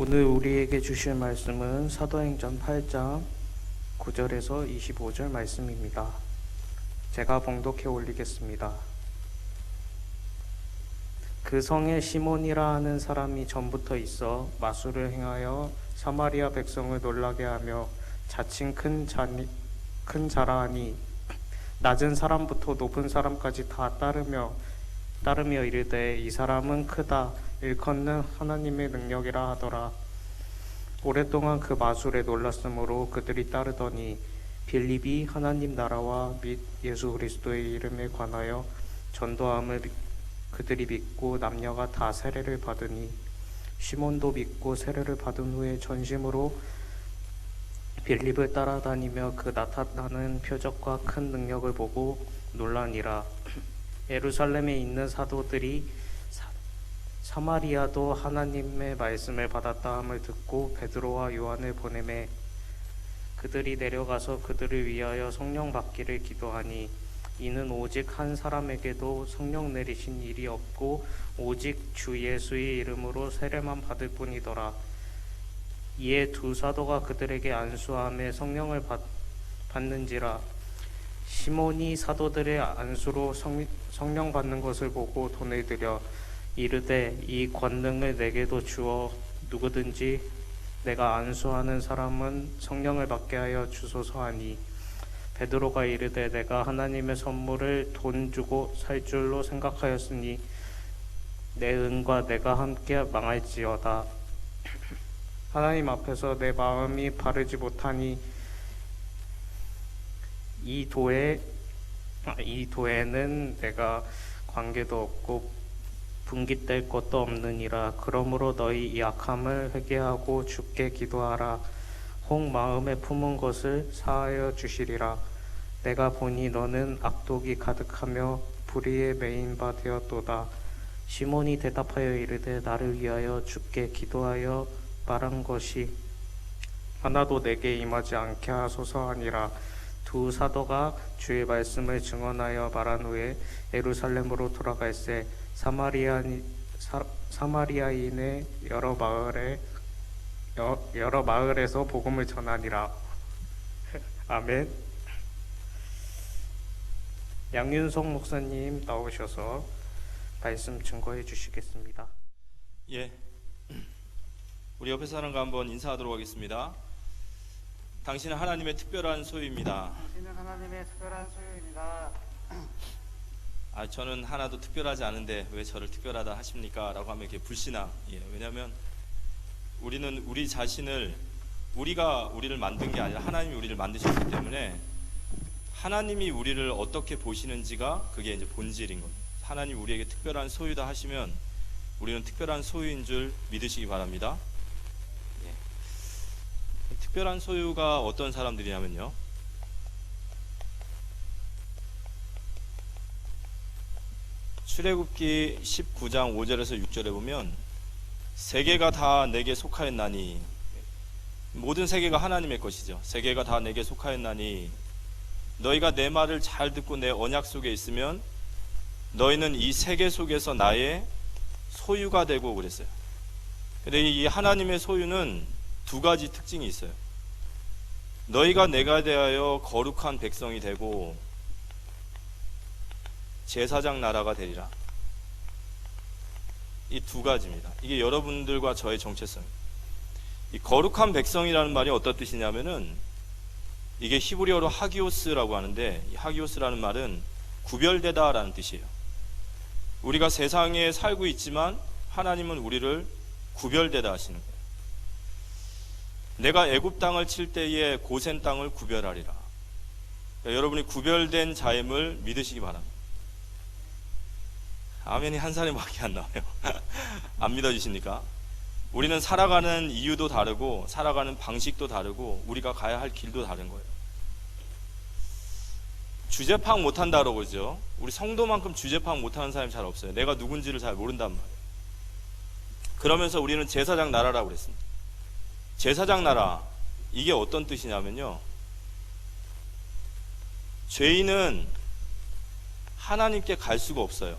오늘 우리에게 주실 말씀은 사도행전 8장 9절에서 25절 말씀입니다. 제가 봉독해 올리겠습니다. 그 성에 시몬이라 하는 사람이 전부터 있어 마술을 행하여 사마리아 백성을 놀라게 하며 자칭 큰 자라하니 낮은 사람부터 높은 사람까지 다 따르며 이르되 이 사람은 크다 일컫는 하나님의 능력이라 하더라. 오랫동안 그 마술에 놀랐으므로 그들이 따르더니 빌립이 하나님 나라와 및 예수 그리스도의 이름에 관하여 전도함을 그들이 믿고 남녀가 다 세례를 받으니 시몬도 믿고 세례를 받은 후에 전심으로 빌립을 따라다니며 그 나타나는 표적과 큰 능력을 보고 놀라니라. 예루살렘에 있는 사도들이 사마리아도 하나님의 말씀을 받았다 함을 듣고 베드로와 요한을 보내매 그들이 내려가서 그들을 위하여 성령 받기를 기도하니 이는 오직 한 사람에게도 성령 내리신 일이 없고 오직 주 예수의 이름으로 세례만 받을 뿐이더라. 이에 두 사도가 그들에게 안수하며 성령을 받는지라. 시몬이 사도들의 안수로 성령 받는 것을 보고 돈을 들여 이르되 이 권능을 내게도 주어 누구든지 내가 안수하는 사람은 성령을 받게 하여 주소서 하니 베드로가 이르되 내가 하나님의 선물을 돈 주고 살 줄로 생각하였으니 내 은과 내가 함께 망할지어다. 하나님 앞에서 내 마음이 바르지 못하니 이 도에는 내가 관계도 없고 분깃될 것도 없느니라. 그러므로 너희 이 악함을 회개하고 주께 기도하라. 혹 마음에 품은 것을 사하여 주시리라. 내가 보니 너는 악독이 가득하며 불의에 매인 바 되었도다. 시몬이 대답하여 이르되 나를 위하여 주께 기도하여 말한 것이 하나도 내게 임하지 않게 하소서 하니라. 두 사도가 주의 말씀을 증언하여 말한 후에 예루살렘으로 돌아갈새 사마리아인의 여러 마을에서 복음을 전하니라. 아멘. 양윤석 목사님 나오셔서 말씀 증거해 주시겠습니다. 예, 우리 옆에 사람과 한번 인사하도록 하겠습니다. 당신은 하나님의 특별한 소유입니다. 당신은 하나님의 특별한 소유입니다. 저는 하나도 특별하지 않은데 왜 저를 특별하다 하십니까? 라고 하면 이렇게 불신앙. 왜냐하면 우리는 우리 자신을 우리가 우리를 만든 게 아니라 하나님이 우리를 만드셨기 때문에 하나님이 우리를 어떻게 보시는지가 그게 이제 본질인 겁니다. 하나님 우리에게 특별한 소유다 하시면 우리는 특별한 소유인 줄 믿으시기 바랍니다. 특별한 소유가 어떤 사람들이냐면요, 출애굽기 19장 5절에서 6절에 보면 세계가 다 내게 속하였나니, 모든 세계가 하나님의 것이죠. 세계가 다 내게 속하였나니 너희가 내 말을 잘 듣고 내 언약 속에 있으면 너희는 이 세계 속에서 나의 소유가 되고 그랬어요. 근데 이 하나님의 소유는 두 가지 특징이 있어요. 너희가 내가 대하여 거룩한 백성이 되고 제사장 나라가 되리라. 이 두 가지입니다. 이게 여러분들과 저의 정체성입니다. 이 거룩한 백성이라는 말이 어떤 뜻이냐면은 이게 히브리어로 하기오스라고 하는데, 이 하기오스라는 말은 구별되다 라는 뜻이에요. 우리가 세상에 살고 있지만 하나님은 우리를 구별되다 하시는 거예요. 내가 애굽 땅을 칠 때에 고센 땅을 구별하리라. 그러니까 여러분이 구별된 자임을 믿으시기 바랍니다. 아멘이 한 사람밖에 안 나와요. 안 믿어지십니까? 우리는 살아가는 이유도 다르고 살아가는 방식도 다르고 우리가 가야 할 길도 다른 거예요. 주제 파악 못한다고 그러죠. 우리 성도만큼 주제 파악 못하는 사람이 잘 없어요. 내가 누군지를 잘 모른단 말이에요. 그러면서 우리는 제사장 나라라고 그랬습니다. 제사장 나라, 이게 어떤 뜻이냐면요, 죄인은 하나님께 갈 수가 없어요.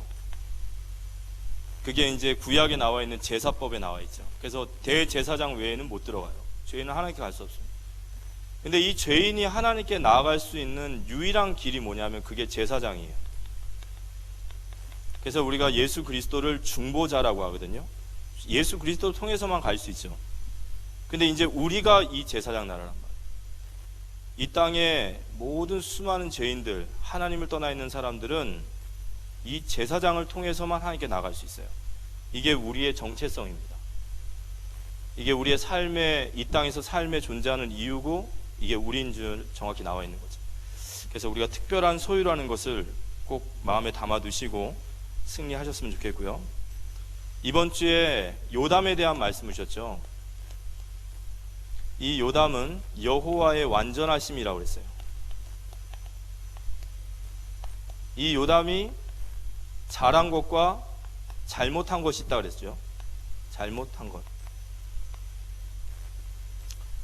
그게 이제 구약에 나와 있는 제사법에 나와 있죠. 그래서 대제사장 외에는 못 들어가요. 죄인은 하나님께 갈 수 없습니다. 근데 이 죄인이 하나님께 나아갈 수 있는 유일한 길이 뭐냐면 그게 제사장이에요. 그래서 우리가 예수 그리스도를 중보자라고 하거든요. 예수 그리스도를 통해서만 갈 수 있죠. 근데 이제 우리가 이 제사장 나라란 말이에요. 이 땅에 모든 수많은 죄인들, 하나님을 떠나 있는 사람들은 이 제사장을 통해서만 하나님께 나갈 수 있어요. 이게 우리의 정체성입니다. 이게 우리의 삶에, 이 땅에서 삶에 존재하는 이유고 이게 우리인 줄 정확히 나와 있는 거죠. 그래서 우리가 특별한 소유라는 것을 꼭 마음에 담아두시고 승리하셨으면 좋겠고요. 이번 주에 요담에 대한 말씀을 주셨죠. 이 요담은 여호와의 완전하심이라고 그랬어요. 이 요담이 잘한 것과 잘못한 것이 있다 그랬죠. 잘못한 것.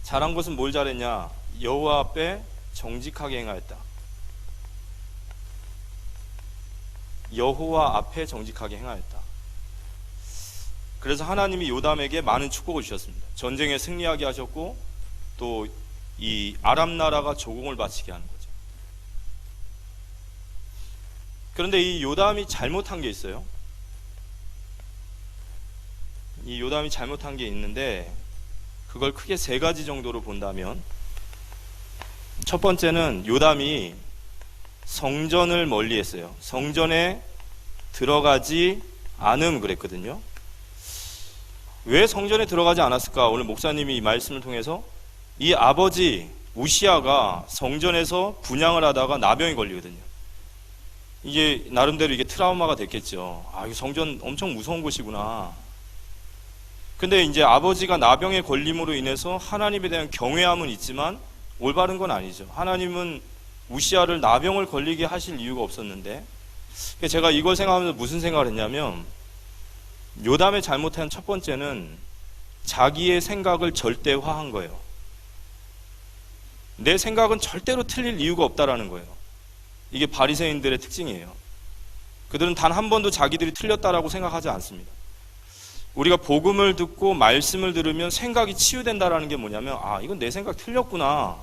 잘한 것은 뭘 잘했냐? 여호와 앞에 정직하게 행하였다. 여호와 앞에 정직하게 행하였다. 그래서 하나님이 요담에게 많은 축복을 주셨습니다. 전쟁에 승리하게 하셨고 또 이 아람 나라가 조공을 바치게 하는 거죠. 그런데 이 요담이 잘못한 게 있어요. 이 요담이 잘못한 게 있는데 그걸 크게 세 가지 정도로 본다면, 첫 번째는 요담이 성전을 멀리했어요. 성전에 들어가지 않음 그랬거든요. 왜 성전에 들어가지 않았을까? 오늘 목사님이 이 말씀을 통해서 이 아버지 우시아가 성전에서 분향을 하다가 나병이 걸리거든요. 이게 나름대로 이게 트라우마가 됐겠죠. 아, 이 성전 엄청 무서운 곳이구나. 근데 이제 아버지가 나병에 걸림으로 인해서 하나님에 대한 경외함은 있지만 올바른 건 아니죠. 하나님은 우시아를 나병을 걸리게 하실 이유가 없었는데, 제가 이걸 생각하면서 무슨 생각을 했냐면, 요담의 잘못한 첫 번째는 자기의 생각을 절대화한 거예요. 내 생각은 절대로 틀릴 이유가 없다라는 거예요. 이게 바리새인들의 특징이에요. 그들은 단 한 번도 자기들이 틀렸다라고 생각하지 않습니다. 우리가 복음을 듣고 말씀을 들으면 생각이 치유된다라는 게 뭐냐면, 아, 이건 내 생각 틀렸구나.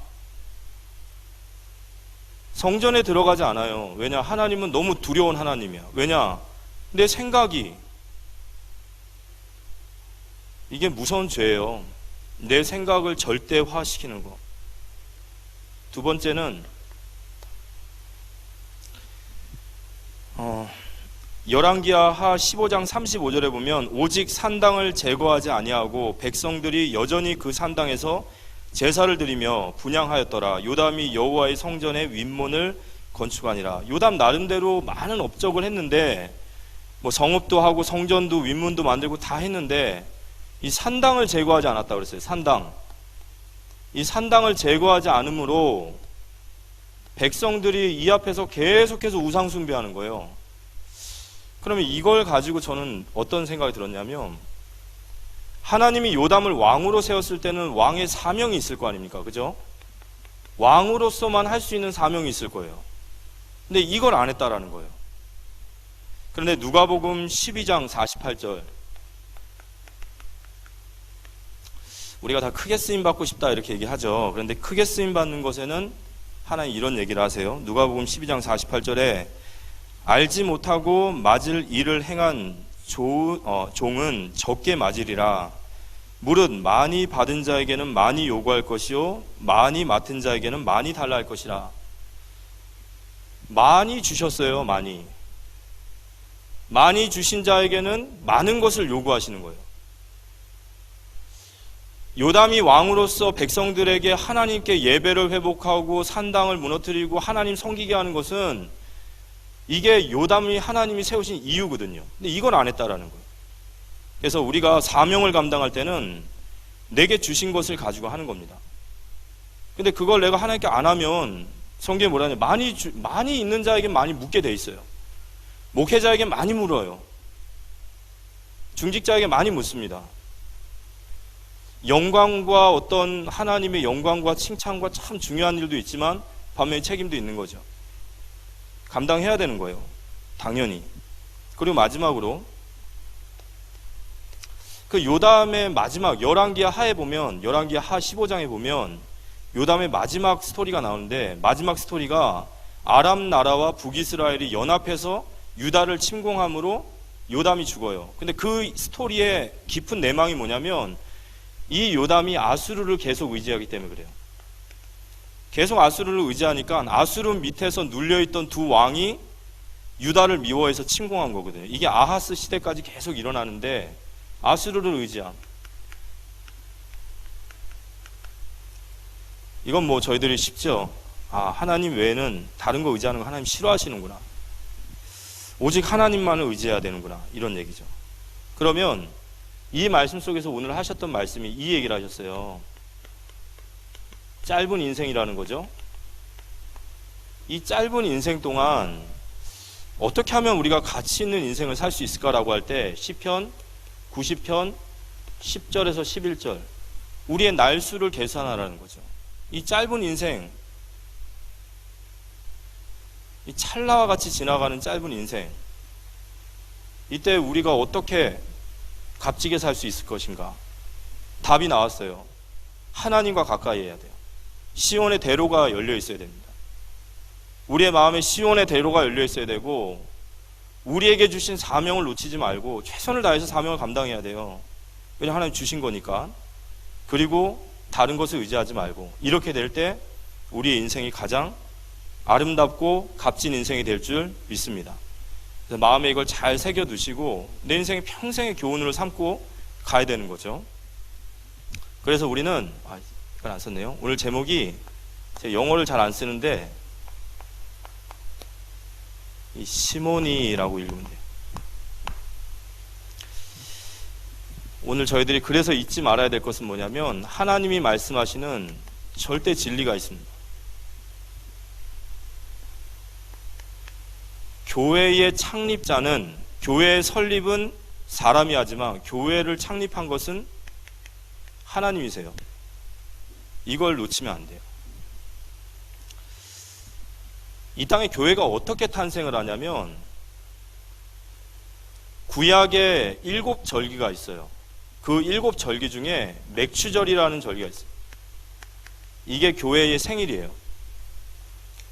성전에 들어가지 않아요. 왜냐? 하나님은 너무 두려운 하나님이야. 왜냐? 내 생각이, 이게 무서운 죄예요. 내 생각을 절대화시키는 거. 두 번째는 열왕기하 15장 35절에 보면 오직 산당을 제거하지 아니하고 백성들이 여전히 그 산당에서 제사를 드리며 분향하였더라. 요담이 여호와의 성전의 윗문을 건축하니라. 요담 나름대로 많은 업적을 했는데, 뭐 성읍도 하고 성전도 윗문도 만들고 다 했는데 이 산당을 제거하지 않았다고 그랬어요. 산당. 이 산당을 제거하지 않으므로 백성들이 이 앞에서 계속해서 우상 숭배하는 거예요. 그러면 이걸 가지고 저는 어떤 생각이 들었냐면, 하나님이 요담을 왕으로 세웠을 때는 왕의 사명이 있을 거 아닙니까? 그죠? 왕으로서만 할 수 있는 사명이 있을 거예요. 근데 이걸 안 했다라는 거예요. 그런데 누가복음 12장 48절, 우리가 다 크게 쓰임받고 싶다 이렇게 얘기하죠. 그런데 크게 쓰임받는 것에는 하나님 이런 얘기를 하세요. 누가복음 12장 48절에 알지 못하고 맞을 일을 행한 종은 적게 맞으리라. 무릇 많이 받은 자에게는 많이 요구할 것이요 많이 맡은 자에게는 많이 달라 할 것이라. 많이 주셨어요. 많이 주신 자에게는 많은 것을 요구하시는 거예요. 요담이 왕으로서 백성들에게 하나님께 예배를 회복하고 산당을 무너뜨리고 하나님 섬기게 하는 것은 이게 요담이 하나님이 세우신 이유거든요. 근데 이걸 안 했다라는 거예요. 그래서 우리가 사명을 감당할 때는 내게 주신 것을 가지고 하는 겁니다. 근데 그걸 내가 하나님께 안 하면 성경에 뭐라냐, 많이 있는 자에게 많이 묻게 돼 있어요. 목회자에게 많이 물어요. 중직자에게 많이 묻습니다. 영광과 어떤 하나님의 영광과 칭찬과 참 중요한 일도 있지만 반면에 책임도 있는 거죠. 감당해야 되는 거예요. 당연히. 그리고 마지막으로 그 요담의 마지막 열왕기하 하에 보면, 열왕기하 하 15장에 보면 요담의 마지막 스토리가 나오는데, 마지막 스토리가 아람 나라와 북이스라엘이 연합해서 유다를 침공함으로 요담이 죽어요. 근데 그 스토리의 깊은 내막이 뭐냐면, 이 요담이 아수르를 계속 의지하기 때문에 그래요. 계속 아수르를 의지하니까 아수르 밑에서 눌려있던 두 왕이 유다를 미워해서 침공한 거거든요. 이게 아하스 시대까지 계속 일어나는데, 아수르를 의지함. 이건 뭐 저희들이 쉽죠. 하나님 외에는 다른 거 의지하는 거 하나님 싫어하시는구나. 오직 하나님만을 의지해야 되는구나. 이런 얘기죠. 그러면 이 말씀 속에서 오늘 하셨던 말씀이 이 얘기를 하셨어요. 짧은 인생이라는 거죠. 이 짧은 인생 동안 어떻게 하면 우리가 가치 있는 인생을 살 수 있을까라고 할 때 시편 90편 10절에서 11절 우리의 날수를 계산하라는 거죠. 이 짧은 인생, 이 찰나와 같이 지나가는 짧은 인생, 이때 우리가 어떻게 값지게 살 수 있을 것인가? 답이 나왔어요. 하나님과 가까이 해야 돼요. 시온의 대로가 열려 있어야 됩니다. 우리의 마음에 시온의 대로가 열려 있어야 되고, 우리에게 주신 사명을 놓치지 말고 최선을 다해서 사명을 감당해야 돼요. 왜냐하면 하나님 주신 거니까. 그리고 다른 것을 의지하지 말고, 이렇게 될 때 우리의 인생이 가장 아름답고 값진 인생이 될 줄 믿습니다. 그래서 마음에 이걸 잘 새겨두시고 내 인생의 평생의 교훈으로 삼고 가야 되는 거죠. 그래서 우리는 이건 안 썼네요. 오늘 제목이, 제가 영어를 잘 안 쓰는데 이 시몬이라고 읽으면 돼요. 오늘 저희들이 그래서 잊지 말아야 될 것은 뭐냐면, 하나님이 말씀하시는 절대 진리가 있습니다. 교회의 창립자는, 교회의 설립은 사람이 하지만 교회를 창립한 것은 하나님이세요. 이걸 놓치면 안 돼요. 이 땅에 교회가 어떻게 탄생을 하냐면, 구약에 7절기가 있어요. 그 7절기 중에 맥추절이라는 절기가 있어요. 이게 교회의 생일이에요.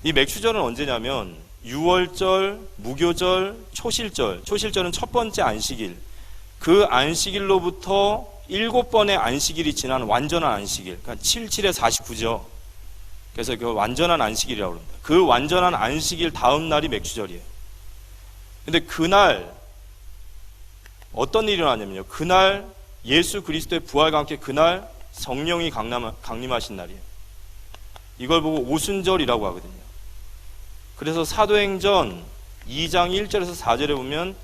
이 맥추절은 언제냐면 6월절, 무교절, 초실절. 초실절은 첫 번째 안식일. 그 안식일로부터 7번의 안식일이 지난 완전한 안식일. 그러니까 77에 49죠. 그래서 그 완전한 안식일이라고 합니다. 그 완전한 안식일 다음 날이 맥추절이에요. 근데 그날 어떤 일이 일어나냐면요. 그날 예수 그리스도의 부활과 함께 그날 성령이 강림하신 날이에요. 이걸 보고 오순절이라고 하거든요. 그래서 사도행전 2장 1절에서 4절에 보면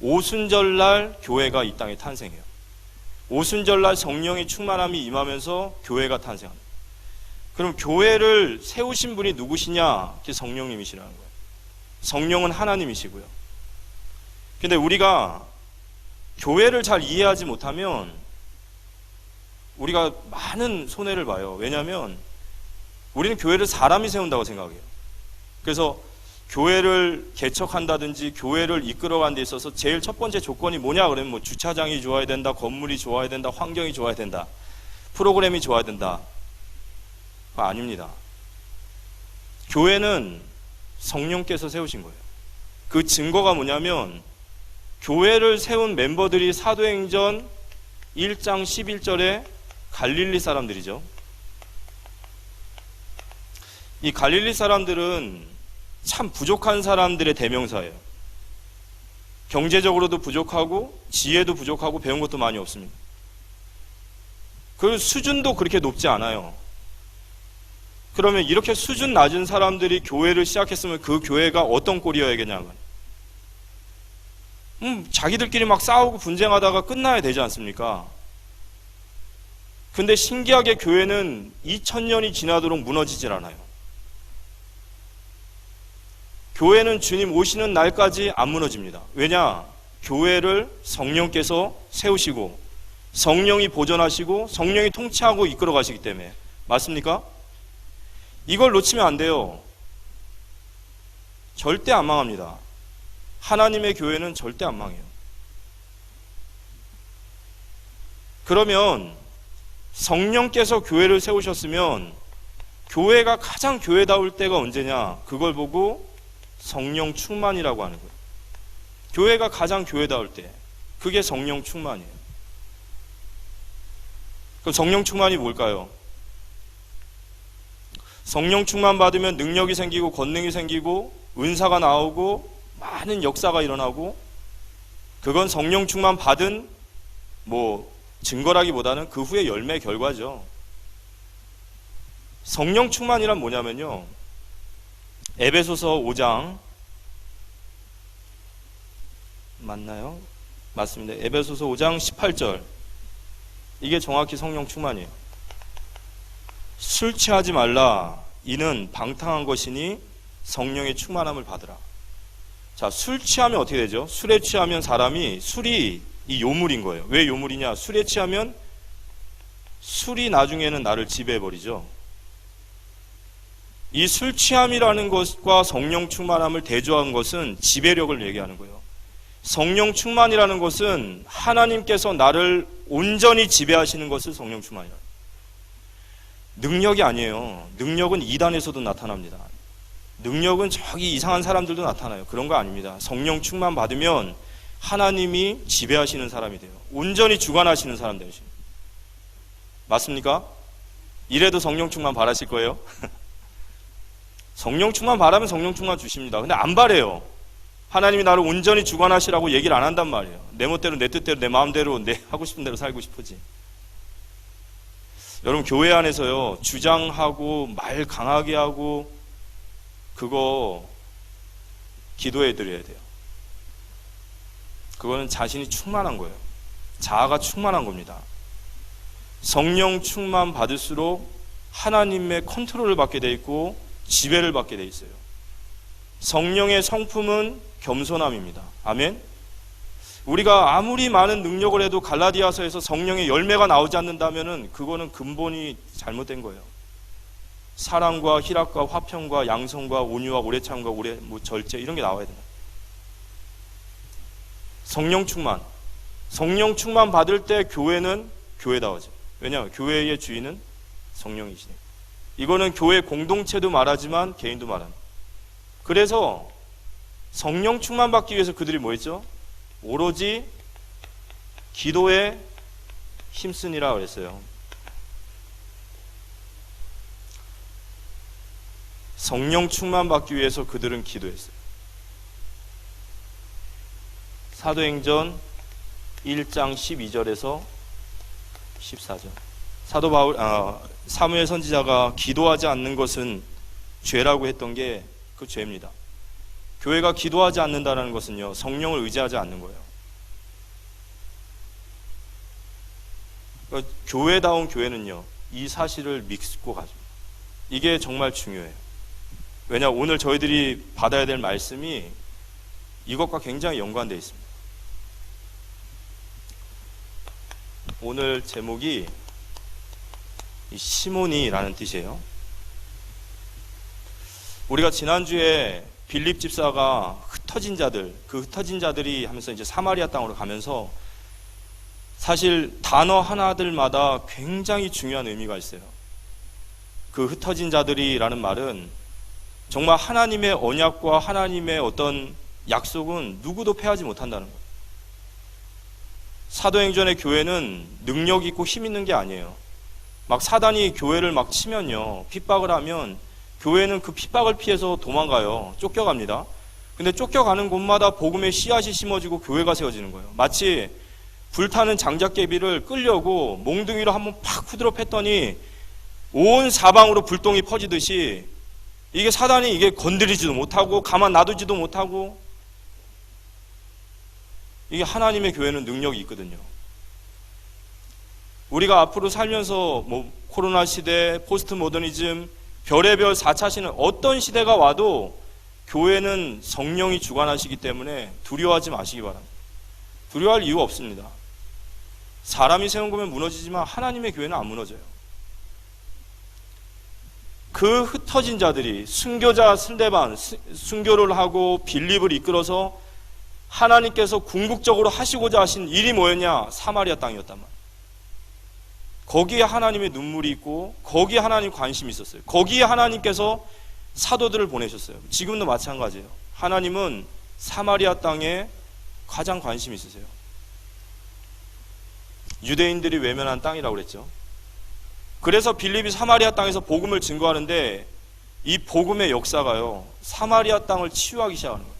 오순절날 교회가 이 땅에 탄생해요. 오순절날 성령의 충만함이 임하면서 교회가 탄생합니다. 그럼 교회를 세우신 분이 누구시냐? 그게 성령님이시라는 거예요. 성령은 하나님이시고요. 근데 우리가 교회를 잘 이해하지 못하면 우리가 많은 손해를 봐요. 왜냐하면 우리는 교회를 사람이 세운다고 생각해요. 그래서 교회를 개척한다든지 교회를 이끌어가는 데 있어서 제일 첫 번째 조건이 뭐냐 그러면 뭐 주차장이 좋아야 된다, 건물이 좋아야 된다, 환경이 좋아야 된다, 프로그램이 좋아야 된다. 아닙니다. 교회는 성령께서 세우신 거예요. 그 증거가 뭐냐면 교회를 세운 멤버들이 사도행전 1장 11절에 갈릴리 사람들이죠. 이 갈릴리 사람들은 참 부족한 사람들의 대명사예요. 경제적으로도 부족하고 지혜도 부족하고 배운 것도 많이 없습니다. 그 수준도 그렇게 높지 않아요. 그러면 이렇게 수준 낮은 사람들이 교회를 시작했으면 그 교회가 어떤 꼴이어야겠냐면 자기들끼리 막 싸우고 분쟁하다가 끝나야 되지 않습니까? 근데 신기하게 교회는 2000년이 지나도록 무너지질 않아요. 교회는 주님 오시는 날까지 안 무너집니다. 왜냐? 교회를 성령께서 세우시고 성령이 보존하시고 성령이 통치하고 이끌어 가시기 때문에. 맞습니까? 이걸 놓치면 안 돼요. 절대 안 망합니다. 하나님의 교회는 절대 안 망해요. 그러면 성령께서 교회를 세우셨으면 교회가 가장 교회다울 때가 언제냐? 그걸 보고 성령 충만이라고 하는 거예요. 교회가 가장 교회다울 때, 그게 성령 충만이에요. 그럼 성령 충만이 뭘까요? 성령 충만 받으면 능력이 생기고 권능이 생기고 은사가 나오고 많은 역사가 일어나고, 그건 성령 충만 받은 증거라기보다는 그 후의 열매 결과죠. 성령 충만이란 뭐냐면요, 에베소서 5장 맞나요? 맞습니다. 에베소서 5장 18절, 이게 정확히 성령 충만이에요. 술 취하지 말라, 이는 방탕한 것이니 성령의 충만함을 받으라. 자, 술 취하면 어떻게 되죠? 술에 취하면 술이 이 요물인 거예요. 왜 요물이냐? 술에 취하면 술이 나중에는 나를 지배해버리죠. 이 술 취함이라는 것과 성령 충만함을 대조한 것은 지배력을 얘기하는 거예요. 성령 충만이라는 것은 하나님께서 나를 온전히 지배하시는 것을 성령 충만이라는 거예요. 능력이 아니에요. 능력은 이단에서도 나타납니다. 능력은 저기 이상한 사람들도 나타나요. 그런 거 아닙니다. 성령 충만 받으면 하나님이 지배하시는 사람이 돼요. 온전히 주관하시는 사람 되십니다. 맞습니까? 이래도 성령 충만 바라실 거예요? 성령 충만 바라면 성령 충만 주십니다. 근데 안 바래요. 하나님이 나를 온전히 주관하시라고 얘기를 안 한단 말이에요. 내 멋대로, 내 뜻대로, 내 마음대로, 내 하고 싶은 대로 살고 싶으지. 여러분, 교회 안에서요, 주장하고 말 강하게 하고 그거 기도해 드려야 돼요. 그거는 자신이 충만한 거예요. 자아가 충만한 겁니다. 성령 충만 받을수록 하나님의 컨트롤을 받게 돼 있고 지배를 받게 돼 있어요. 성령의 성품은 겸손함입니다. 아멘. 우리가 아무리 많은 능력을 해도 갈라디아서에서 성령의 열매가 나오지 않는다면은 그거는 근본이 잘못된 거예요. 사랑과 희락과 화평과 양성과 온유와 오래 참과 절제, 이런 게 나와야 된다. 성령 충만 받을 때 교회는 교회다워져. 왜냐하면 교회의 주인은 성령이시니까. 이거는 교회 공동체도 말하지만 개인도 말합니다. 그래서 성령 충만 받기 위해서 그들이 뭐 했죠? 오로지 기도에 힘쓰니라 그랬어요. 성령 충만 받기 위해서 그들은 기도했어요. 사도행전 1장 12절에서 14절. 사도 바울, 사무엘 선지자가 기도하지 않는 것은 죄라고 했던 게 그 죄입니다. 교회가 기도하지 않는다는 것은요, 성령을 의지하지 않는 거예요. 그러니까 교회다운 교회는요, 이 사실을 믿고 가죠. 이게 정말 중요해요. 왜냐, 오늘 저희들이 받아야 될 말씀이 이것과 굉장히 연관되어 있습니다. 오늘 제목이 시몬이라는 뜻이에요. 우리가 지난주에 빌립 집사가 흩어진 자들이 하면서 이제 사마리아 땅으로 가면서 사실 단어 하나들마다 굉장히 중요한 의미가 있어요. 그 흩어진 자들이라는 말은 정말 하나님의 언약과 하나님의 어떤 약속은 누구도 패하지 못한다는 거예요. 사도행전의 교회는 능력 있고 힘 있는 게 아니에요. 막 사단이 교회를 막 치면요, 핍박을 하면 교회는 그 핍박을 피해서 도망가요. 쫓겨갑니다. 근데 쫓겨가는 곳마다 복음의 씨앗이 심어지고 교회가 세워지는 거예요. 마치 불타는 장작개비를 끌려고 몽둥이로 한번 팍 후드려 팼더니 온 사방으로 불똥이 퍼지듯이 이게 사단이 이게 건드리지도 못하고 가만 놔두지도 못하고, 이게 하나님의 교회는 능력이 있거든요. 우리가 앞으로 살면서 코로나 시대, 포스트 모더니즘, 별의별 4차 신은 어떤 시대가 와도 교회는 성령이 주관하시기 때문에 두려워하지 마시기 바랍니다. 두려워할 이유 없습니다. 사람이 세운 거면 무너지지만 하나님의 교회는 안 무너져요. 그 흩어진 자들이 순교자 스데반, 순교를 하고 빌립을 이끌어서 하나님께서 궁극적으로 하시고자 하신 일이 뭐였냐? 사마리아 땅이었단 말이에요. 거기에 하나님의 눈물이 있고 거기에 하나님 관심이 있었어요. 거기에 하나님께서 사도들을 보내셨어요. 지금도 마찬가지예요. 하나님은 사마리아 땅에 가장 관심이 있으세요. 유대인들이 외면한 땅이라고 그랬죠. 그래서 빌립이 사마리아 땅에서 복음을 증거하는데 이 복음의 역사가요, 사마리아 땅을 치유하기 시작하는 거예요.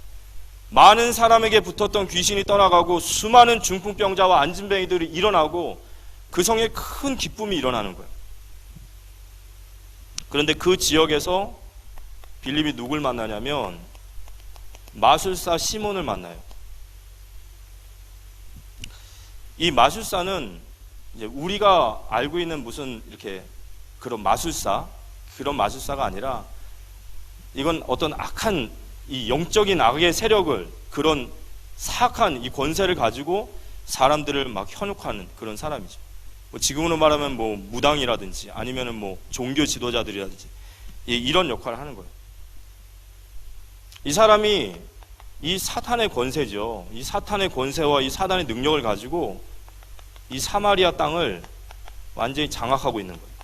많은 사람에게 붙었던 귀신이 떠나가고 수많은 중풍병자와 안진뱅이들이 일어나고 그 성에 큰 기쁨이 일어나는 거예요. 그런데 그 지역에서 빌립이 누굴 만나냐면 마술사 시몬을 만나요. 이 마술사는 이제 우리가 알고 있는 무슨 이렇게 그런 마술사가 아니라 이건 어떤 악한 이 영적인 악의 세력을, 그런 사악한 이 권세를 가지고 사람들을 막 현혹하는 그런 사람이죠. 뭐 지금으로 말하면 뭐 무당이라든지 아니면은 뭐 종교 지도자들이라든지 이런 역할을 하는 거예요. 이 사람이 이 사탄의 권세죠. 이 사탄의 권세와 이 사단의 능력을 가지고 이 사마리아 땅을 완전히 장악하고 있는 거예요.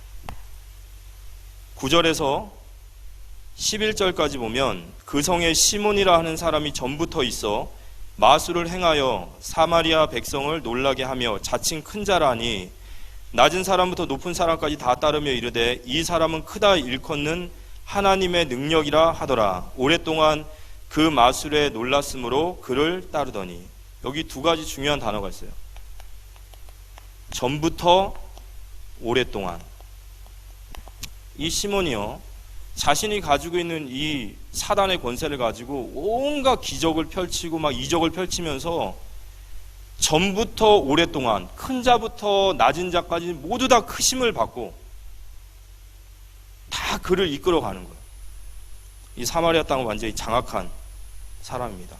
9절에서 11절까지 보면 그 성에 시몬이라 하는 사람이 전부터 있어 마술을 행하여 사마리아 백성을 놀라게 하며 자칭 큰 자라니 낮은 사람부터 높은 사람까지 다 따르며 이르되 이 사람은 크다 일컫는 하나님의 능력이라 하더라. 오랫동안 그 마술에 놀랐으므로 그를 따르더니. 여기 두 가지 중요한 단어가 있어요. 전부터 오랫동안. 이 시몬이요, 자신이 가지고 있는 이 사단의 권세를 가지고 온갖 기적을 펼치고 막 이적을 펼치면서 전부터 오랫동안 큰 자부터 낮은 자까지 모두 다 크심을 받고 다 그를 이끌어가는 거예요. 이 사마리아 땅을 완전히 장악한 사람입니다.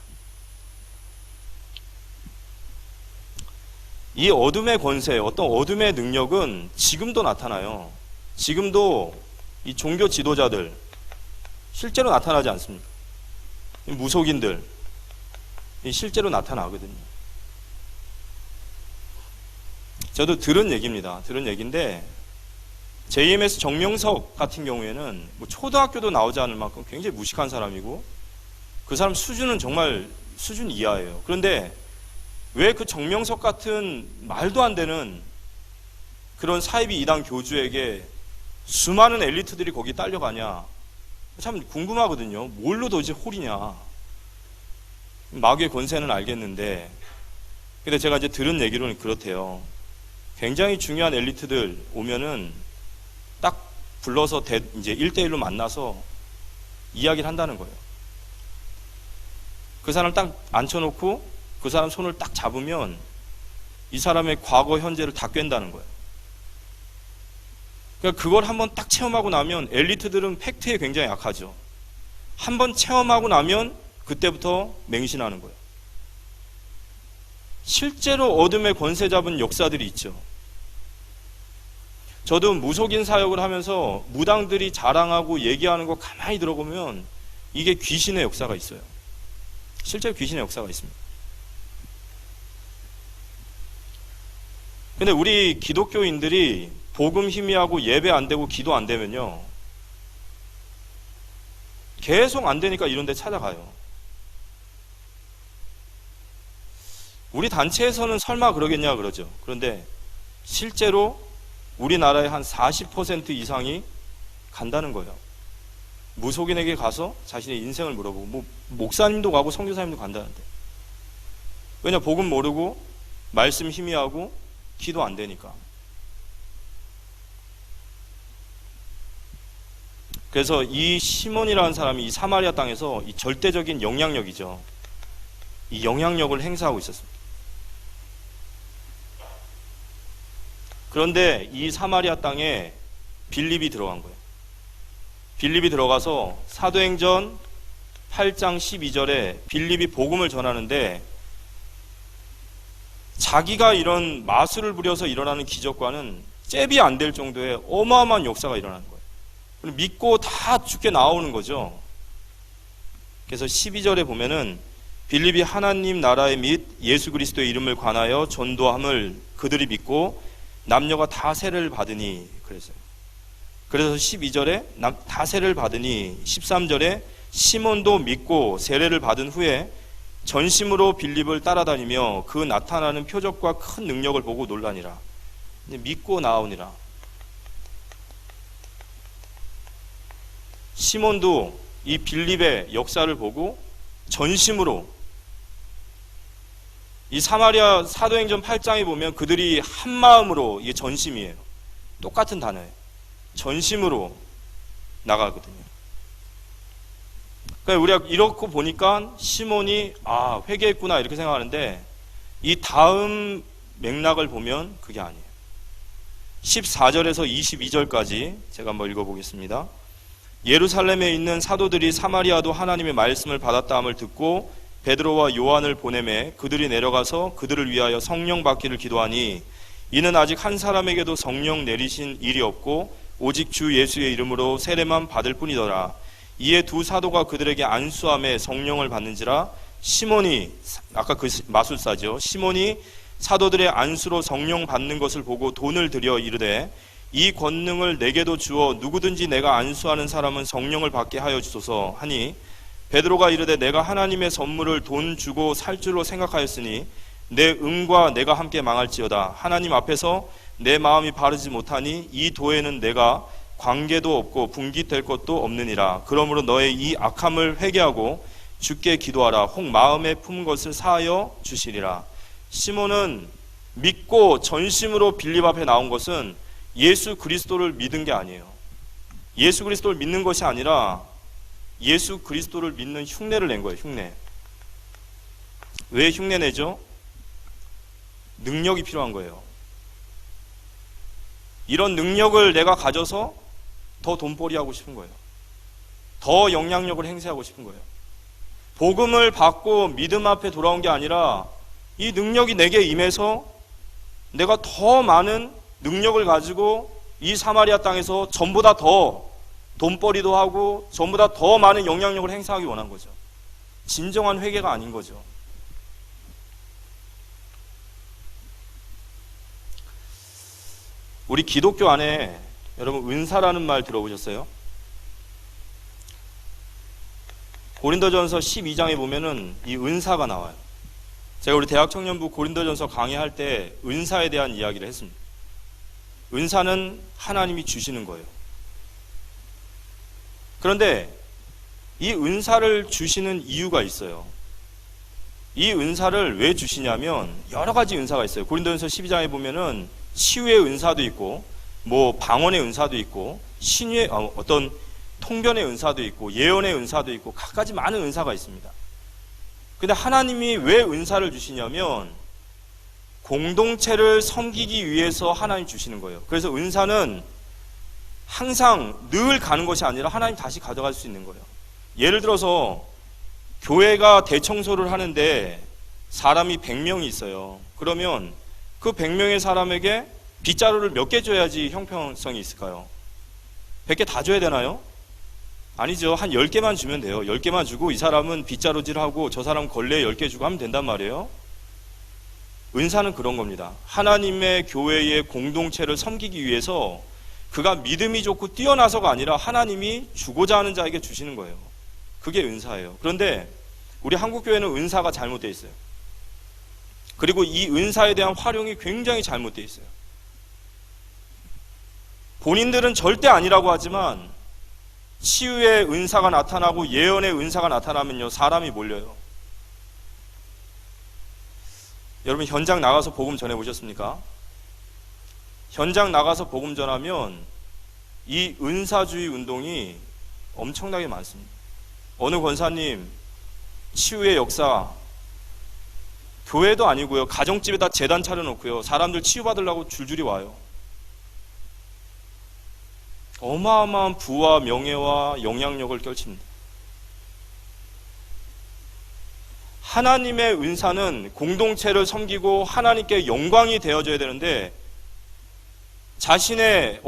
이 어둠의 권세, 어떤 어둠의 능력은 지금도 나타나요. 지금도 이 종교 지도자들 실제로 나타나지 않습니까? 무속인들 실제로 나타나거든요. 저도 들은 얘기입니다. 들은 얘기인데 JMS 정명석 같은 경우에는 뭐 초등학교도 나오지 않을 만큼 굉장히 무식한 사람이고 그 사람 수준은 정말 수준 이하예요. 그런데 왜 그 정명석 같은 말도 안 되는 그런 사이비 이단 교주에게 수많은 엘리트들이 거기 딸려가냐, 참 궁금하거든요. 뭘로 도대체 홀이냐. 마귀의 권세는 알겠는데, 근데 제가 이제 들은 얘기로는 그렇대요. 굉장히 중요한 엘리트들 오면은 딱 불러서 이제 1대1로 만나서 이야기를 한다는 거예요. 그 사람 딱 앉혀놓고 그 사람 손을 딱 잡으면 이 사람의 과거, 현재를 다 꿰는다는 거예요. 그러니까 그걸 한번 딱 체험하고 나면 엘리트들은 팩트에 굉장히 약하죠. 한번 체험하고 나면 그때부터 맹신하는 거예요. 실제로 어둠의 권세 잡은 역사들이 있죠. 저도 무속인 사역을 하면서 무당들이 자랑하고 얘기하는 거 가만히 들어보면 이게 귀신의 역사가 있어요. 실제로 귀신의 역사가 있습니다. 근데 우리 기독교인들이 복음 희미하고 예배 안 되고 기도 안 되면요, 계속 안 되니까 이런 데 찾아가요. 우리 단체에서는 설마 그러겠냐 그러죠. 그런데 실제로 우리나라의 한 40% 이상이 간다는 거예요. 무속인에게 가서 자신의 인생을 물어보고, 뭐 목사님도 가고 선교사님도 간다는데. 왜냐, 복음 모르고 말씀 희미하고 기도 안 되니까. 그래서 이 시몬이라는 사람이 이 사마리아 땅에서 이 절대적인 영향력이죠. 이 영향력을 행사하고 있었습니다. 그런데 이 사마리아 땅에 빌립이 들어간 거예요. 빌립이 들어가서 사도행전 8장 12절에 빌립이 복음을 전하는데 자기가 이런 마술을 부려서 일어나는 기적과는 잽이 안 될 정도의 어마어마한 역사가 일어나는 거예요. 믿고 다 죽게 나오는 거죠. 그래서 12절에 보면은 빌립이 하나님 나라의 및 예수 그리스도의 이름을 관하여 전도함을 그들이 믿고 남녀가 다 세례를 받으니 그랬어요. 그래서 12절에 다 세례를 받으니 13절에 시몬도 믿고 세례를 받은 후에 전심으로 빌립을 따라다니며 그 나타나는 표적과 큰 능력을 보고 놀라니라. 믿고 나오니라. 시몬도 이 빌립의 역사를 보고 전심으로, 이 사마리아 사도행전 8장에 보면 그들이 한 마음으로, 이게 전심이에요. 똑같은 단어예요. 전심으로 나가거든요. 그러니까 우리가 이렇게 보니까 시몬이 회개했구나 이렇게 생각하는데, 이 다음 맥락을 보면 그게 아니에요. 14절에서 22절까지 제가 한번 읽어보겠습니다. 예루살렘에 있는 사도들이 사마리아도 하나님의 말씀을 받았다 함을 듣고 베드로와 요한을 보내매 그들이 내려가서 그들을 위하여 성령 받기를 기도하니, 이는 아직 한 사람에게도 성령 내리신 일이 없고 오직 주 예수의 이름으로 세례만 받을 뿐이더라. 이에 두 사도가 그들에게 안수함에 성령을 받는지라. 시몬이, 아까 그 마술사죠, 시몬이 사도들의 안수로 성령 받는 것을 보고 돈을 들여 이르되, 이 권능을 내게도 주어 누구든지 내가 안수하는 사람은 성령을 받게 하여 주소서 하니, 베드로가 이르되 내가 하나님의 선물을 돈 주고 살 줄로 생각하였으니 내 응과 내가 함께 망할지어다. 하나님 앞에서 내 마음이 바르지 못하니 이 도에는 내가 관계도 없고 분깃될 것도 없느니라. 그러므로 너의 이 악함을 회개하고 주께 기도하라. 혹 마음에 품은 것을 사하여 주시리라. 시몬은 믿고 전심으로 빌립 앞에 나온 것은 예수 그리스도를 믿은 게 아니에요. 예수 그리스도를 믿는 것이 아니라 예수 그리스도를 믿는 흉내를 낸 거예요. 흉내. 왜 흉내 내죠? 능력이 필요한 거예요. 이런 능력을 내가 가져서 더 돈벌이 하고 싶은 거예요. 더 영향력을 행사하고 싶은 거예요. 복음을 받고 믿음 앞에 돌아온 게 아니라 이 능력이 내게 임해서 내가 더 많은 능력을 가지고 이 사마리아 땅에서 전보다 더 돈벌이도 하고 전보다 더 많은 영향력을 행사하기 원한 거죠. 진정한 회개가 아닌 거죠. 우리 기독교 안에 여러분 은사라는 말 들어보셨어요? 고린도전서 12장에 보면은 이 은사가 나와요. 제가 우리 대학청년부 고린도전서 강의할 때 은사에 대한 이야기를 했습니다. 은사는 하나님이 주시는 거예요. 그런데 이 은사를 주시는 이유가 있어요. 이 은사를 왜 주시냐면 여러 가지 은사가 있어요. 고린도전서 12장에 보면은 치유의 은사도 있고, 뭐 방언의 은사도 있고, 신유의 어떤 통변의 은사도 있고, 예언의 은사도 있고, 각가지 많은 은사가 있습니다. 근데 하나님이 왜 은사를 주시냐면 공동체를 섬기기 위해서 하나님 주시는 거예요. 그래서 은사는 항상 늘 가는 것이 아니라 하나님 다시 가져갈 수 있는 거예요. 예를 들어서 교회가 대청소를 하는데 사람이 100명이 있어요. 그러면 그 100명의 사람에게 빗자루를 몇 개 줘야지 형평성이 있을까요? 100개 다 줘야 되나요? 아니죠. 한 10개만 주면 돼요. 10개만 주고 이 사람은 빗자루질하고 저 사람 걸레 10개 주고 하면 된단 말이에요. 은사는 그런 겁니다. 하나님의 교회의 공동체를 섬기기 위해서 그가 믿음이 좋고 뛰어나서가 아니라 하나님이 주고자 하는 자에게 주시는 거예요. 그게 은사예요. 그런데 우리 한국교회는 은사가 잘못되어 있어요. 그리고 이 은사에 대한 활용이 굉장히 잘못되어 있어요. 본인들은 절대 아니라고 하지만 치유의 은사가 나타나고 예언의 은사가 나타나면요, 사람이 몰려요. 여러분 현장 나가서 복음 전해보셨습니까? 현장 나가서 복음 전하면 이 은사주의 운동이 엄청나게 많습니다. 어느 권사님 치유의 역사, 교회도 아니고요, 가정집에다 제단 차려놓고요, 사람들 치유받으려고 줄줄이 와요. 어마어마한 부와 명예와 영향력을 펼칩니다. 하나님의 은사는 공동체를 섬기고 하나님께 영광이 되어져야 되는데 자신의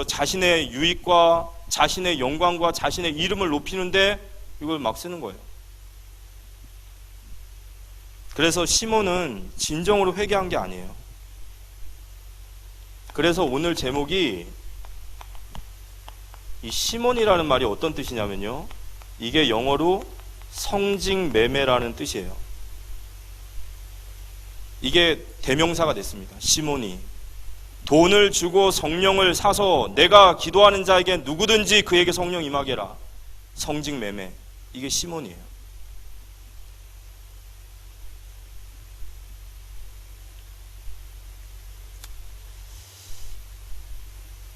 자신의 유익과 자신의 영광과 자신의 이름을 높이는데 이걸 막 쓰는 거예요. 그래서 시몬은 진정으로 회개한 게 아니에요. 그래서 오늘 제목이 이 시몬이라는 말이 어떤 뜻이냐면요, 이게 영어로 성직매매라는 뜻이에요. 이게 대명사가 됐습니다. 시몬이 돈을 주고 성령을 사서 내가 기도하는 자에게 누구든지 그에게 성령 임하게 해라. 성직매매, 이게 시몬이에요.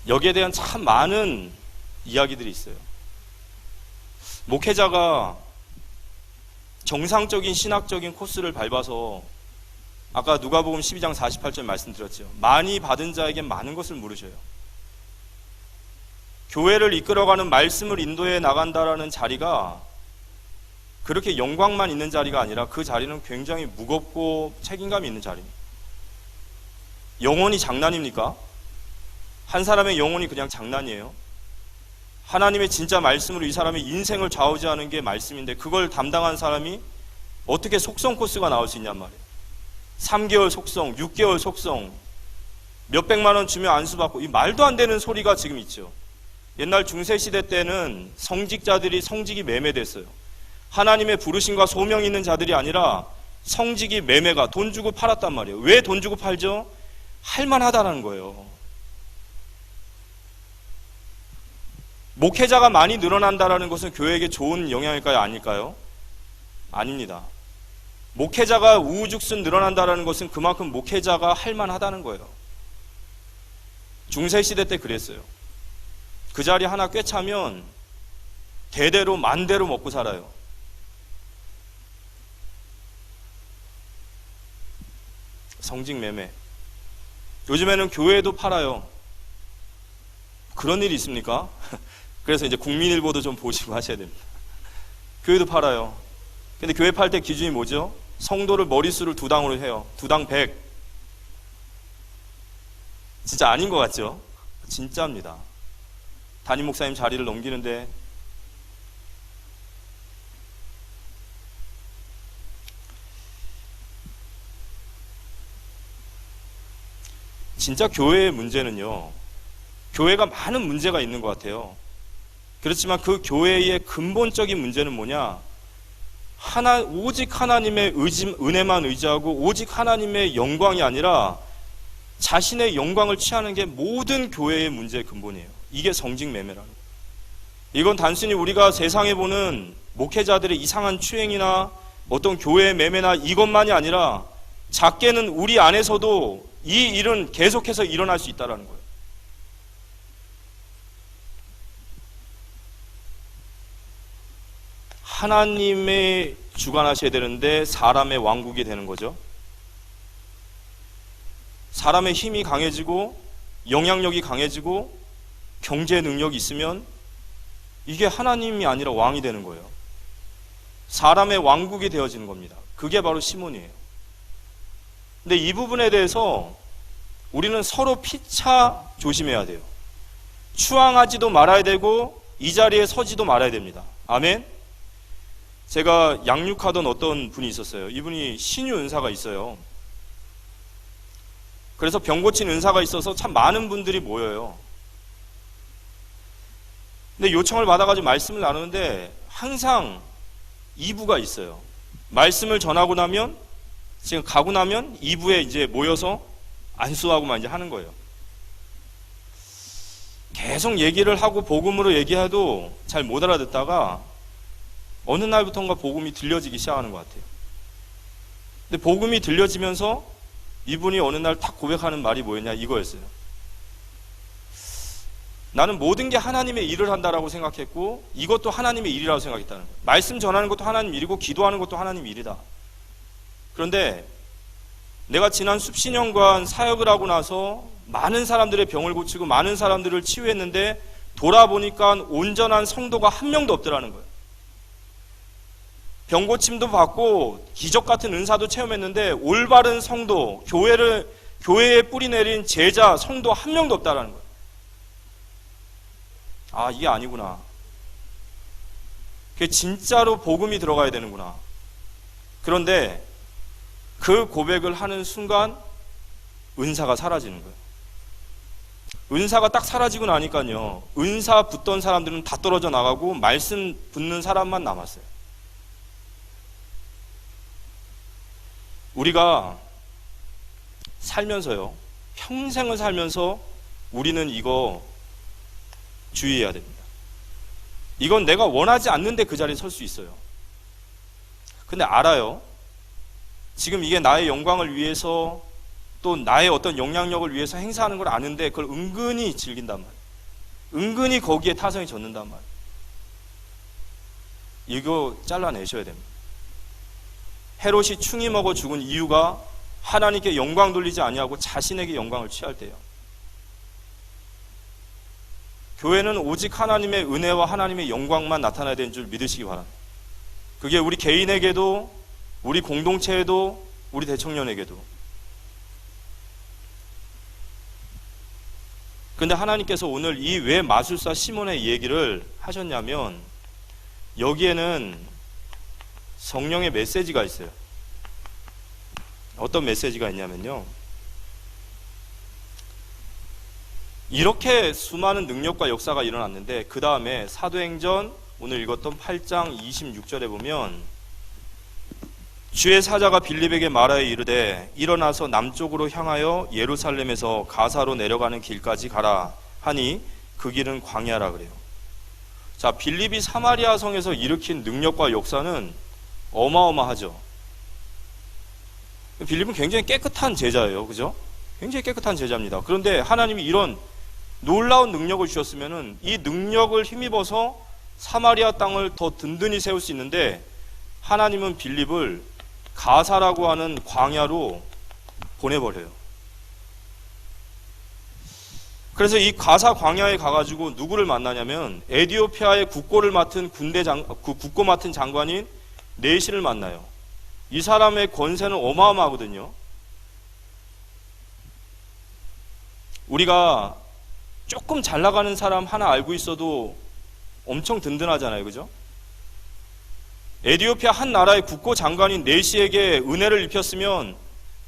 여기에 대한 참 많은 이야기들이 있어요. 목회자가 정상적인 신학적인 코스를 밟아서, 아까 누가복음 12장 48절 말씀드렸죠. 많이 받은 자에게 많은 것을 물으셔요. 교회를 이끌어가는 말씀을 인도해 나간다라는 자리가 그렇게 영광만 있는 자리가 아니라 그 자리는 굉장히 무겁고 책임감이 있는 자리입니다. 영혼이 장난입니까? 한 사람의 영혼이 그냥 장난이에요. 하나님의 진짜 말씀으로 이 사람의 인생을 좌우지하는 게 말씀인데, 그걸 담당한 사람이 어떻게 속성 코스가 나올 수 있냔 말이에요. 3개월 속성, 6개월 속성, 몇백만 원 주면 안수받고, 이 말도 안 되는 소리가 지금 있죠. 옛날 중세시대 때는 성직자들이 성직이 매매됐어요. 하나님의 부르심과 소명이 있는 자들이 아니라 성직이 매매가, 돈 주고 팔았단 말이에요. 왜 돈 주고 팔죠? 할만하다는 거예요. 목회자가 많이 늘어난다는 것은 교회에게 좋은 영향일까요? 아닐까요? 아닙니다. 목회자가 우후죽순 늘어난다는 것은 그만큼 목회자가 할만하다는 거예요. 중세시대 때 그랬어요. 그 자리 하나 꿰차면 대대로 만대로 먹고 살아요. 성직매매. 요즘에는 교회도 팔아요. 그런 일이 있습니까? 그래서 이제 국민일보도 좀 보시고 하셔야 됩니다. 교회도 팔아요. 근데 교회 팔 때 기준이 뭐죠? 성도를 머릿수를 2당으로 해요. 2당 100. 진짜 아닌 것 같죠? 진짜입니다. 담임 목사님 자리를 넘기는데 진짜 교회의 문제는요, 교회가 많은 문제가 있는 것 같아요. 그렇지만 그 교회의 근본적인 문제는 뭐냐? 오직 하나님의 은혜만 의지하고 오직 하나님의 영광이 아니라 자신의 영광을 취하는 게 모든 교회의 문제의 근본이에요. 이게 성직매매라는 거예요. 이건 단순히 우리가 세상에 보는 목회자들의 이상한 추행이나 어떤 교회의 매매나 이것만이 아니라 작게는 우리 안에서도 이 일은 계속해서 일어날 수 있다는 거예요. 하나님의 주관하셔야 되는데 사람의 왕국이 되는 거죠. 사람의 힘이 강해지고 영향력이 강해지고 경제 능력이 있으면 이게 하나님이 아니라 왕이 되는 거예요. 사람의 왕국이 되어지는 겁니다. 그게 바로 시몬이에요. 근데 이 부분에 대해서 우리는 서로 피차 조심해야 돼요. 추앙하지도 말아야 되고 이 자리에 서지도 말아야 됩니다. 아멘. 제가 양육하던 어떤 분이 있었어요. 이분이 신유 은사가 있어요. 그래서 병 고친 은사가 있어서 참 많은 분들이 모여요. 근데 요청을 받아가지고 말씀을 나누는데 항상 2부가 있어요. 말씀을 전하고 나면, 지금 가고 나면 2부에 이제 모여서 안수하고만 이제 하는 거예요. 계속 얘기를 하고 복음으로 얘기해도 잘 못 알아듣다가 어느 날부터인가 복음이 들려지기 시작하는 것 같아요. 근데 복음이 들려지면서 이분이 어느 날 딱 고백하는 말이 뭐였냐, 이거였어요. 나는 모든 게 하나님의 일을 한다라고 생각했고 이것도 하나님의 일이라고 생각했다는 거예요. 말씀 전하는 것도 하나님 일이고 기도하는 것도 하나님 일이다. 그런데 내가 지난 수십 년간 사역을 하고 나서 많은 사람들의 병을 고치고 많은 사람들을 치유했는데 돌아보니까 온전한 성도가 한 명도 없더라는 거예요. 병 고침도 받고 기적 같은 은사도 체험했는데 올바른 성도, 교회에 뿌리 내린 제자, 성도 한 명도 없다라는 거예요. 아, 이게 아니구나. 그게 진짜로 복음이 들어가야 되는구나. 그런데 그 고백을 하는 순간 은사가 사라지는 거예요. 은사가 딱 사라지고 나니까요, 은사 붙던 사람들은 다 떨어져 나가고 말씀 붙는 사람만 남았어요. 우리가 살면서요, 평생을 살면서 우리는 이거 주의해야 됩니다. 이건 내가 원하지 않는데 그 자리에 설 수 있어요. 근데 알아요. 지금 이게 나의 영광을 위해서 또 나의 어떤 영향력을 위해서 행사하는 걸 아는데 그걸 은근히 즐긴단 말이에요. 은근히 거기에 타성이 젖는단 말이에요. 이거 잘라내셔야 됩니다. 헤롯이 충이 먹어 죽은 이유가 하나님께 영광 돌리지 아니하고 자신에게 영광을 취할 때예요. 교회는 오직 하나님의 은혜와 하나님의 영광만 나타나야 되는 줄 믿으시기 바랍니다. 그게 우리 개인에게도, 우리 공동체에도, 우리 대청년에게도. 근데 하나님께서 오늘 이 왜 마술사 시몬의 얘기를 하셨냐면, 여기에는 성령의 메시지가 있어요. 어떤 메시지가 있냐면요, 이렇게 수많은 능력과 역사가 일어났는데 그 다음에 사도행전 오늘 읽었던 8장 26절에 보면, 주의 사자가 빌립에게 말하여 이르되 일어나서 남쪽으로 향하여 예루살렘에서 가사로 내려가는 길까지 가라 하니 그 길은 광야라 그래요. 자, 빌립이 사마리아 성에서 일으킨 능력과 역사는 어마어마하죠. 빌립은 굉장히 깨끗한 제자예요. 그죠? 굉장히 깨끗한 제자입니다. 그런데 하나님이 이런 놀라운 능력을 주셨으면은 이 능력을 힘입어서 사마리아 땅을 더 든든히 세울 수 있는데, 하나님은 빌립을 가사라고 하는 광야로 보내버려요. 그래서 이 가사 광야에 가가지고 누구를 만나냐면 에디오피아의 국고를 맡은 국고 맡은 장관인 네시를 만나요. 이 사람의 권세는 어마어마하거든요. 우리가 조금 잘 나가는 사람 하나 알고 있어도 엄청 든든하잖아요. 그죠? 에디오피아 한 나라의 국고 장관인 네시에게 은혜를 입혔으면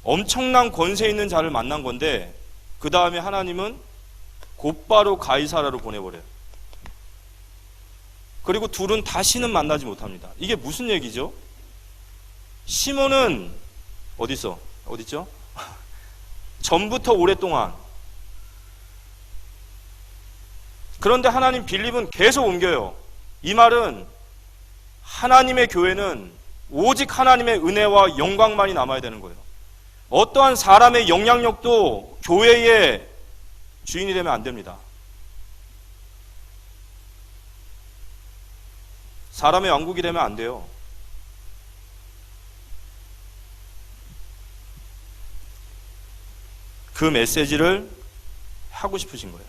엄청난 권세 있는 자를 만난 건데, 그 다음에 하나님은 곧바로 가이사라로 보내버려요. 그리고 둘은 다시는 만나지 못합니다. 이게 무슨 얘기죠? 시몬은 어딨죠? 전부터 오랫동안. 그런데 하나님 빌립은 계속 옮겨요. 이 말은 하나님의 교회는 오직 하나님의 은혜와 영광만이 남아야 되는 거예요. 어떠한 사람의 영향력도 교회의 주인이 되면 안 됩니다. 사람의 왕국이 되면 안 돼요. 그 메시지를 하고 싶으신 거예요.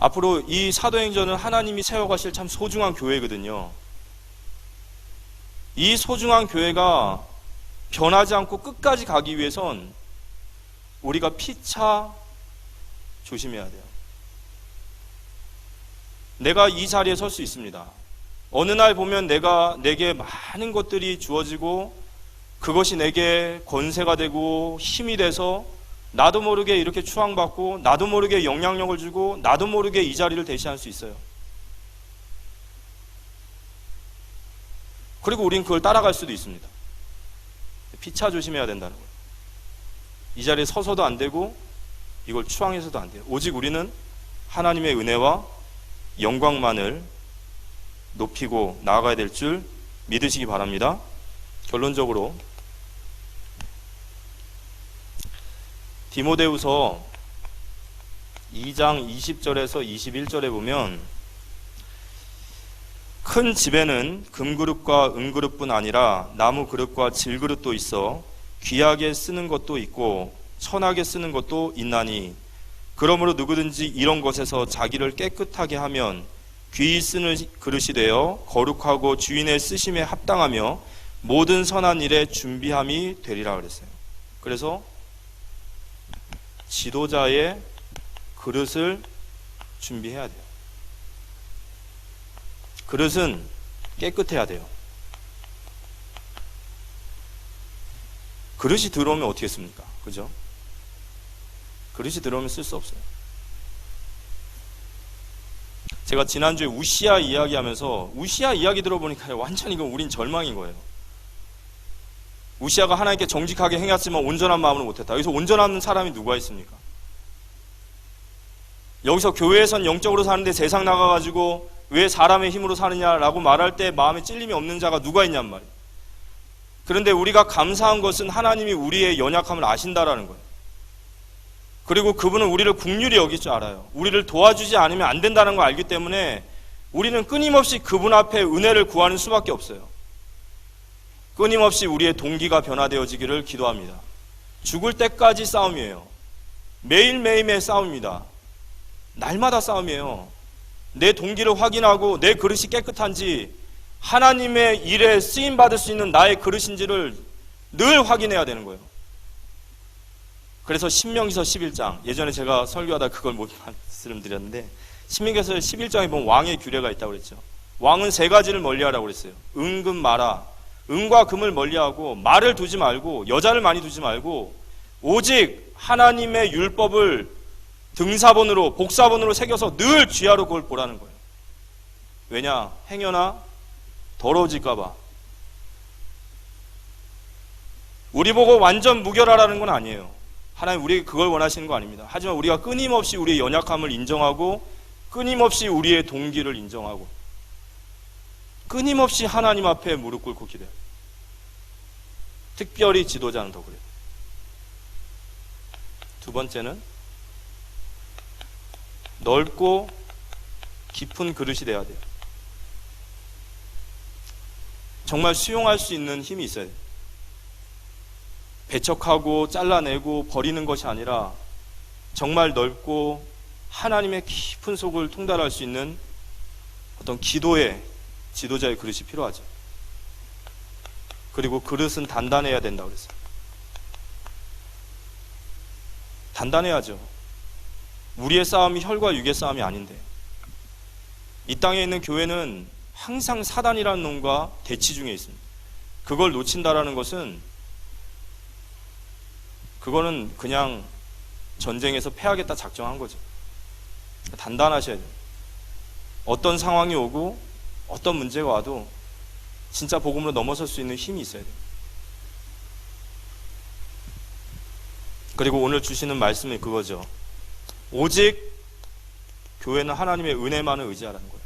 앞으로 이 사도행전은 하나님이 세워가실 참 소중한 교회거든요. 이 소중한 교회가 변하지 않고 끝까지 가기 위해선 우리가 피차 조심해야 돼요. 내가 이 자리에 설 수 있습니다. 어느 날 보면 내게 많은 것들이 주어지고 그것이 내게 권세가 되고 힘이 돼서 나도 모르게 이렇게 추앙받고 나도 모르게 영향력을 주고 나도 모르게 이 자리를 대신할 수 있어요. 그리고 우린 그걸 따라갈 수도 있습니다. 피차 조심해야 된다는 거예요. 이 자리에 서서도 안 되고 이걸 추앙해서도 안 돼요. 오직 우리는 하나님의 은혜와 영광만을 높이고 나아가야 될 줄 믿으시기 바랍니다. 결론적으로 디모데후서 2장 20절에서 21절에 보면, 큰 집에는 금그릇과 은그릇뿐 아니라 나무 그릇과 질그릇도 있어 귀하게 쓰는 것도 있고 천하게 쓰는 것도 있나니, 그러므로 누구든지 이런 것에서 자기를 깨끗하게 하면 귀히 쓰는 그릇이 되어 거룩하고 주인의 쓰심에 합당하며 모든 선한 일에 준비함이 되리라 그랬어요. 그래서 지도자의 그릇을 준비해야 돼요. 그릇은 깨끗해야 돼요. 그릇이 더러우면 어떻게 습니까? 그죠? 그릇이 들어오면 쓸 수 없어요. 제가 지난주에 우시아 이야기하면서 우시아 이야기 들어보니까 완전히 이건 우린 절망인 거예요. 우시아가 하나님께 정직하게 행했지만 온전한 마음으로 못했다. 여기서 온전한 사람이 누가 있습니까? 여기서 교회에선 영적으로 사는데 세상 나가가지고 왜 사람의 힘으로 사느냐라고 말할 때 마음에 찔림이 없는 자가 누가 있냔 말이에요. 그런데 우리가 감사한 것은 하나님이 우리의 연약함을 아신다라는 거예요. 그리고 그분은 우리를 긍휼히 여길 줄 알아요. 우리를 도와주지 않으면 안 된다는 걸 알기 때문에 우리는 끊임없이 그분 앞에 은혜를 구하는 수밖에 없어요. 끊임없이 우리의 동기가 변화되어지기를 기도합니다. 죽을 때까지 싸움이에요. 매일매일의 싸움입니다. 날마다 싸움이에요. 내 동기를 확인하고 내 그릇이 깨끗한지 하나님의 일에 쓰임받을 수 있는 나의 그릇인지를 늘 확인해야 되는 거예요. 그래서 신명기서 11장, 예전에 제가 설교하다 그걸 못 말씀드렸는데 신명기서 11장에 보면 왕의 규례가 있다고 그랬죠. 왕은 세 가지를 멀리하라고 그랬어요. 은, 금, 마라. 은과 금을 멀리하고 말을 두지 말고 여자를 많이 두지 말고 오직 하나님의 율법을 등사본으로 복사본으로 새겨서 늘 쥐하로 그걸 보라는 거예요. 왜냐? 행여나 더러워질까 봐. 우리 보고 완전 무결하라는 건 아니에요. 하나님 우리에게 그걸 원하시는 거 아닙니다. 하지만 우리가 끊임없이 우리의 연약함을 인정하고 끊임없이 우리의 동기를 인정하고 끊임없이 하나님 앞에 무릎 꿇고 기도해요. 특별히 지도자는 더 그래요. 두 번째는 넓고 깊은 그릇이 돼야 돼요. 정말 수용할 수 있는 힘이 있어야 돼요. 배척하고 잘라내고 버리는 것이 아니라 정말 넓고 하나님의 깊은 속을 통달할 수 있는 어떤 기도의 지도자의 그릇이 필요하죠. 그리고 그릇은 단단해야 된다고 그랬어요. 단단해야죠. 우리의 싸움이 혈과 육의 싸움이 아닌데 이 땅에 있는 교회는 항상 사단이라는 놈과 대치 중에 있습니다. 그걸 놓친다라는 것은 그거는 그냥 전쟁에서 패하겠다 작정한 거죠. 단단하셔야 돼요. 어떤 상황이 오고 어떤 문제가 와도 진짜 복음으로 넘어설 수 있는 힘이 있어야 돼요. 그리고 오늘 주시는 말씀이 그거죠. 오직 교회는 하나님의 은혜만을 의지하라는 거예요.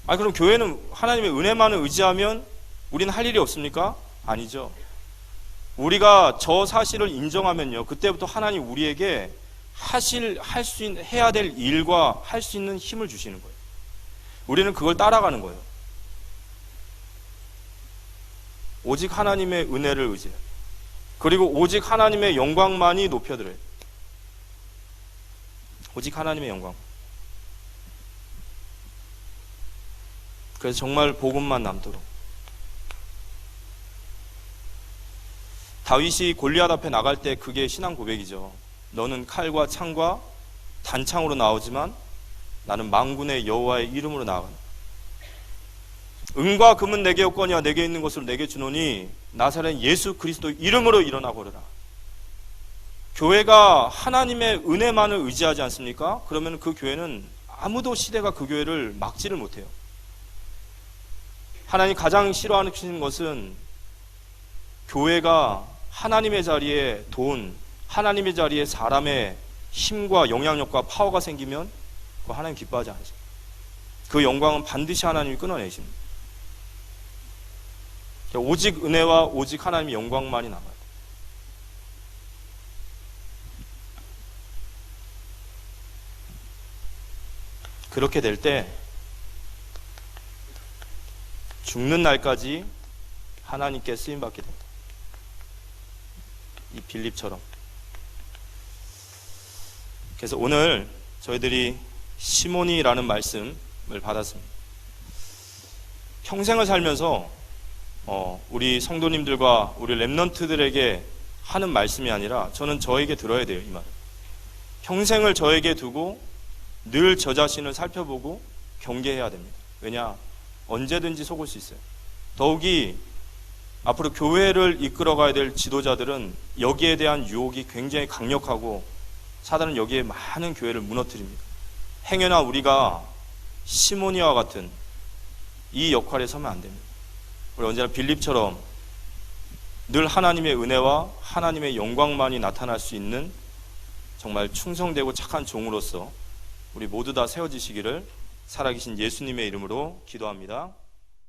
아니 그럼 교회는 하나님의 은혜만을 의지하면 우리는 할 일이 없습니까? 아니죠. 우리가 저 사실을 인정하면요, 그때부터 하나님 우리에게 해야 될 일과 할 수 있는 힘을 주시는 거예요. 우리는 그걸 따라가는 거예요. 오직 하나님의 은혜를 의지해요. 그리고 오직 하나님의 영광만이 높여드려요. 오직 하나님의 영광. 그래서 정말 복음만 남도록. 다윗이 골리앗 앞에 나갈 때 그게 신앙 고백이죠. 너는 칼과 창과 단창으로 나오지만 나는 만군의 여호와의 이름으로 나아간다. 은과 금은 내게 없거니와 내게 있는 것으로 내게 주노니 나사렛 예수 그리스도 이름으로 일어나 걸으라. 교회가 하나님의 은혜만을 의지하지 않습니까? 그러면 그 교회는 아무도 시대가 그 교회를 막지를 못해요. 하나님 가장 싫어하는 것은 교회가 하나님의 자리에 돈, 하나님의 자리에 사람의 힘과 영향력과 파워가 생기면 그거 하나님 기뻐하지 않으세요. 그 영광은 반드시 하나님이 끊어내십니다. 오직 은혜와 오직 하나님의 영광만이 남아요. 그렇게 될 때 죽는 날까지 하나님께 쓰임받게 됩니다. 이 빌립처럼. 그래서 오늘 저희들이 시몬이라는 말씀을 받았습니다. 평생을 살면서 우리 성도님들과 우리 렘넌트들에게 하는 말씀이 아니라 저는 저에게 들어야 돼요. 이 말을. 평생을 저에게 두고 늘 저 자신을 살펴보고 경계해야 됩니다. 왜냐? 언제든지 속을 수 있어요. 더욱이 앞으로 교회를 이끌어가야 될 지도자들은 여기에 대한 유혹이 굉장히 강력하고 사단은 여기에 많은 교회를 무너뜨립니다. 행여나 우리가 시모니와 같은 이 역할에 서면 안 됩니다. 우리 언제나 빌립처럼 늘 하나님의 은혜와 하나님의 영광만이 나타날 수 있는 정말 충성되고 착한 종으로서 우리 모두 다 세워지시기를 살아계신 예수님의 이름으로 기도합니다.